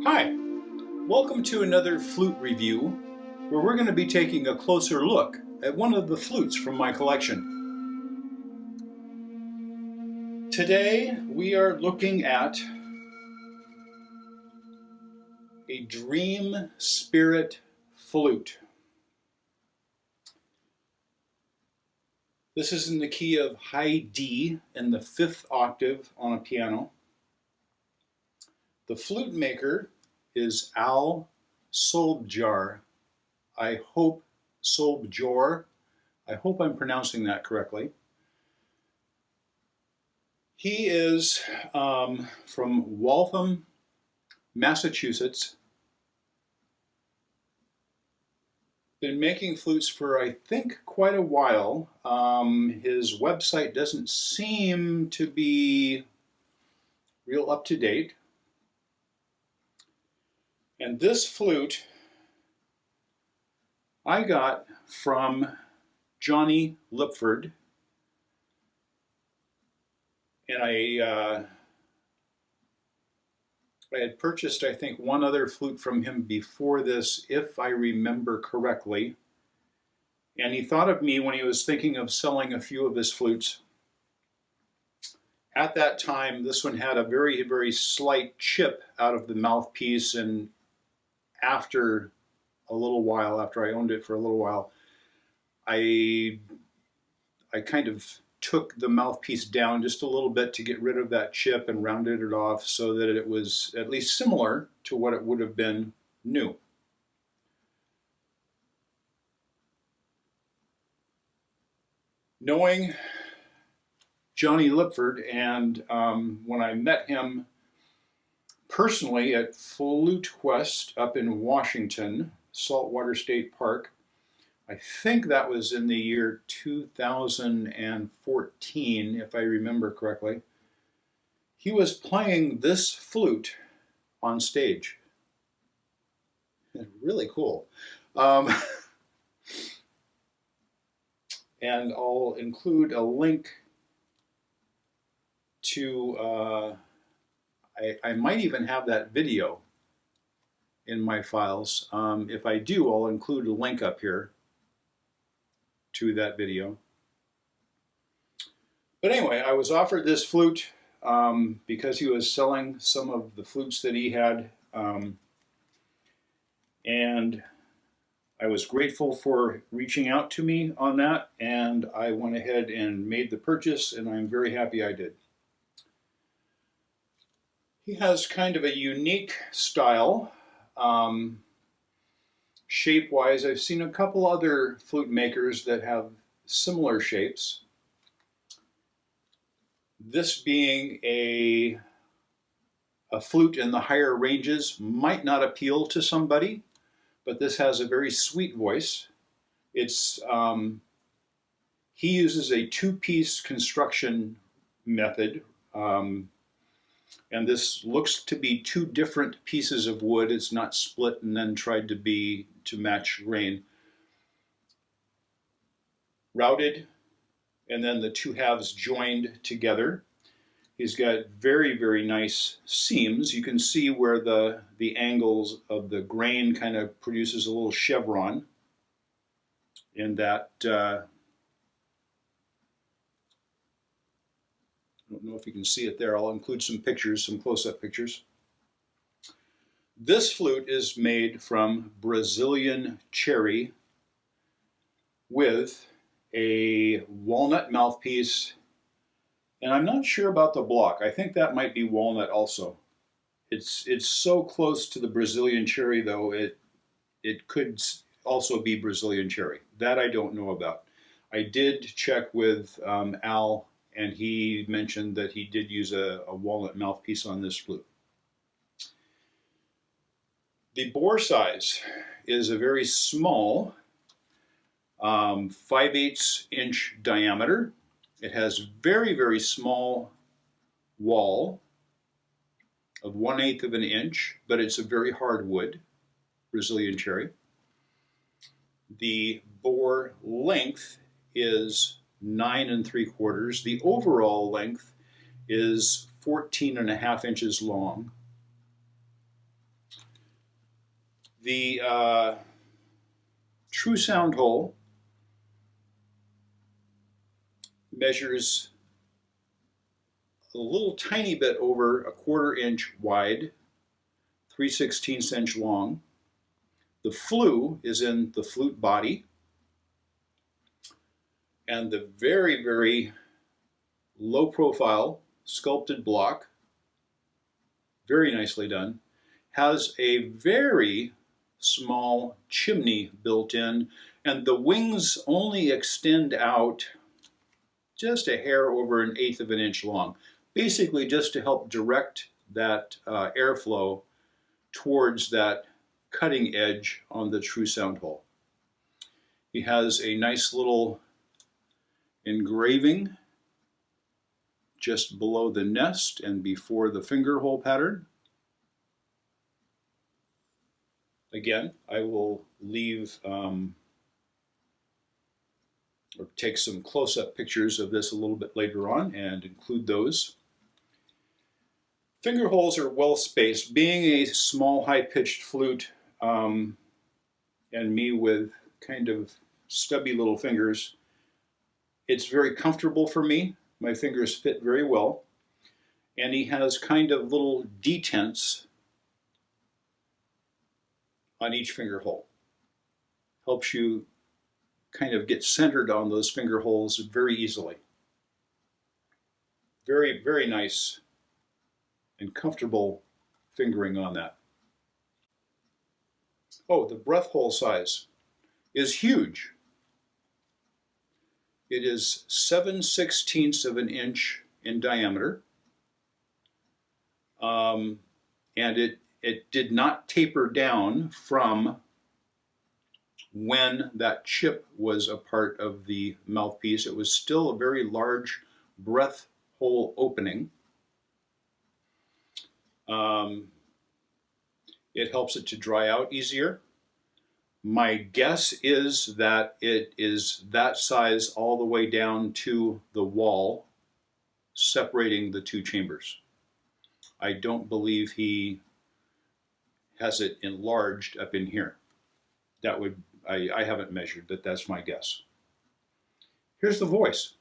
Hi, welcome to another flute review where we're going to be taking a closer look at one of the flutes from my collection. Today we are looking at a Dream Spirit Flute. This is in the key of high D in the 5th octave on a piano. The flute maker is Solbjor. I hope Solbjor. I hope I'm pronouncing that correctly. He is from Waltham, Massachusetts. Been making flutes for, I think, quite a while. His website doesn't seem to be real up to date. And this flute I got from Jonny Lipford, and I had purchased, I think, one other flute from him before this, if I remember correctly. And he thought of me when he was thinking of selling a few of his flutes. At that time, this one had a very, very slight chip out of the mouthpiece, and after a little while, after I owned it for a little while, I kind of took the mouthpiece down just a little bit to get rid of that chip and rounded it off so that it was at least similar to what it would have been new. Knowing Jonny Lipford, and when I met him personally at Flute Quest up in Washington, Saltwater State Park, I think that was in the year 2014, if I remember correctly. He was playing this flute on stage. Really cool. And I'll include a link to, I might even have that video in my files. If I do, I'll include a link up here to that video. But anyway, I was offered this flute because he was selling some of the flutes that he had, and I was grateful for reaching out to me on that, and I went ahead and made the purchase, and I'm very happy I did. He has kind of a unique style. Shape-wise, I've seen a couple other flute makers that have similar shapes. This being a flute in the higher ranges might not appeal to somebody, but this has a very sweet voice. It's he uses a two-piece construction method. And this looks to be two different pieces of wood. It's not split and then tried to match grain. Routed, and then the two halves joined together. He's got very, very nice seams. You can see where the angles of the grain kind of produces a little chevron in that. I don't know if you can see it there. I'll include some pictures, some close-up pictures. This flute is made from Brazilian cherry with a walnut mouthpiece, and I'm not sure about the block. I think that might be walnut also. It's so close to the Brazilian cherry, though, it could also be Brazilian cherry. That I don't know about. I did check with Al, and he mentioned that he did use a walnut mouthpiece on this flute. The bore size is a very small 5/8 inch diameter. It has very, very small wall of 1/8 of an inch, but it's a very hard wood, Brazilian cherry. The bore length is 9 3/4. The overall length is 14.5 inches long. The true sound hole measures a little tiny bit over a 1/4 inch wide, 3/16 inch long. The flue is in the flute body, and the very, very low profile sculpted block, very nicely done, has a very small chimney built in, and the wings only extend out just a hair over 1/8 of an inch long, basically just to help direct that airflow towards that cutting edge on the true sound hole. He has a nice little engraving just below the nest and before the finger hole pattern. Again, I will leave or take some close-up pictures of this a little bit later on and include those. Finger holes are well spaced. Being a small, high-pitched flute, and me with kind of stubby little fingers, it's very comfortable for me. My fingers fit very well. And he has kind of little detents on each finger hole. Helps you kind of get centered on those finger holes very easily. Very, very nice and comfortable fingering on that. Oh, the breath hole size is huge. It is 7/16 of an inch in diameter. And it did not taper down from when that chip was a part of the mouthpiece. It was still a very large breath hole opening. It helps it to dry out easier. My guess is that it is that size all the way down to the wall separating the two chambers. I don't believe he has it enlarged up in here. That would, I haven't measured, but that's my guess. Here's the voice.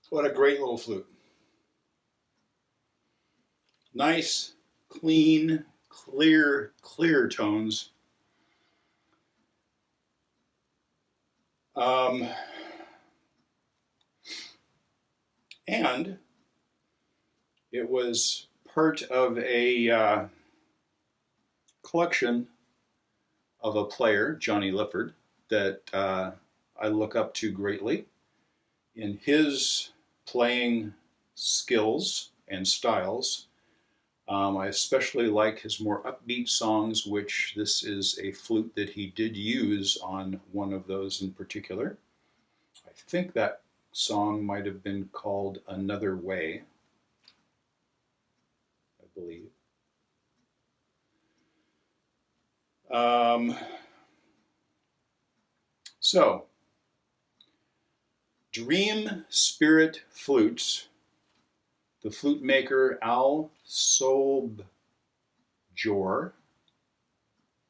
What a great little flute. Nice, clean, clear tones. Um, and it was part of a collection of a player, Jonny Lipford, that I look up to greatly in his playing skills and styles. I especially like his more upbeat songs, which this is a flute that he did use on one of those in particular. I think that song might have been called Another Way, I believe. So, Dream Spirit Flutes, the flute maker Al Solbjor,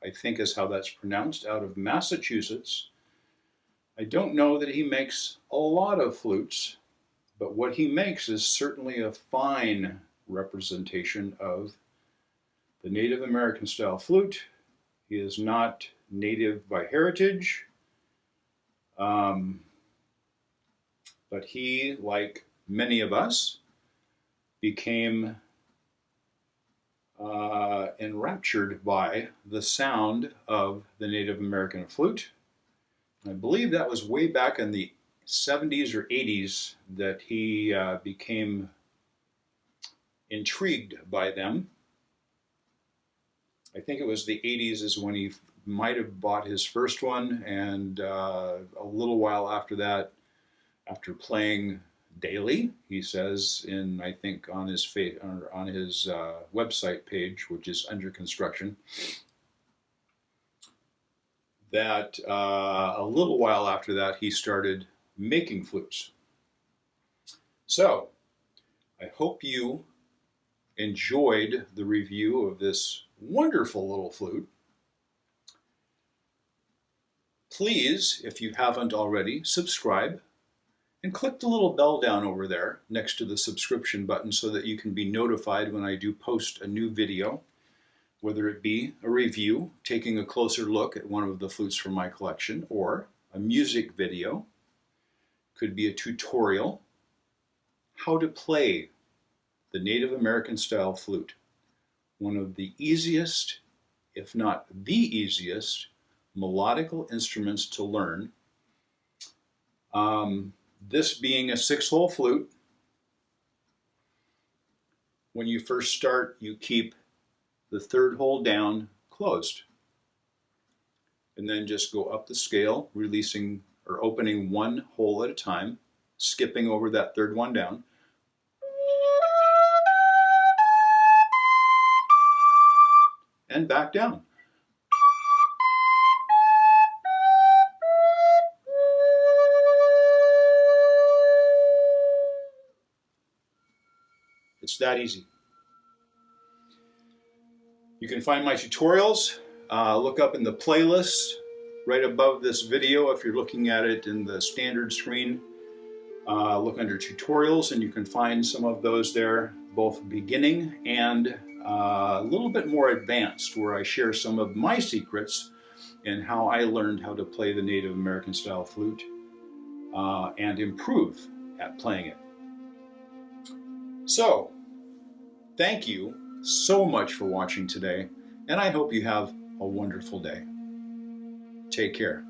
I think is how that's pronounced, out of Massachusetts. I don't know that he makes a lot of flutes, but what he makes is certainly a fine representation of the Native American style flute. He is not native by heritage, but he, like many of us, became enraptured by the sound of the Native American flute. I believe that was way back in the 70s or 80s that he became intrigued by them. I think it was the 80s is when he might have bought his first one, and a little while after that, after playing daily, he says in, I think on his website page, which is under construction, that a little while after that he started making flutes. So I hope you enjoyed the review of this wonderful little flute. Please, if you haven't already, subscribe and click the little bell down over there next to the subscription button so that you can be notified when I do post a new video, whether it be a review, taking a closer look at one of the flutes from my collection, or a music video. Could be a tutorial, how to play the Native American style flute, one of the easiest, if not the easiest, melodical instruments to learn. This being a 6-hole flute, when you first start, you keep the 3rd hole down closed. And then just go up the scale, releasing or opening 1 hole at a time, skipping over that 3rd one down. And back down. It's that easy. You can find my tutorials. Look up in the playlist right above this video if you're looking at it in the standard screen. Look under tutorials and you can find some of those there, both beginning and a little bit more advanced, where I share some of my secrets and how I learned how to play the Native American style flute and improve at playing it. So, thank you so much for watching today, and I hope you have a wonderful day. Take care.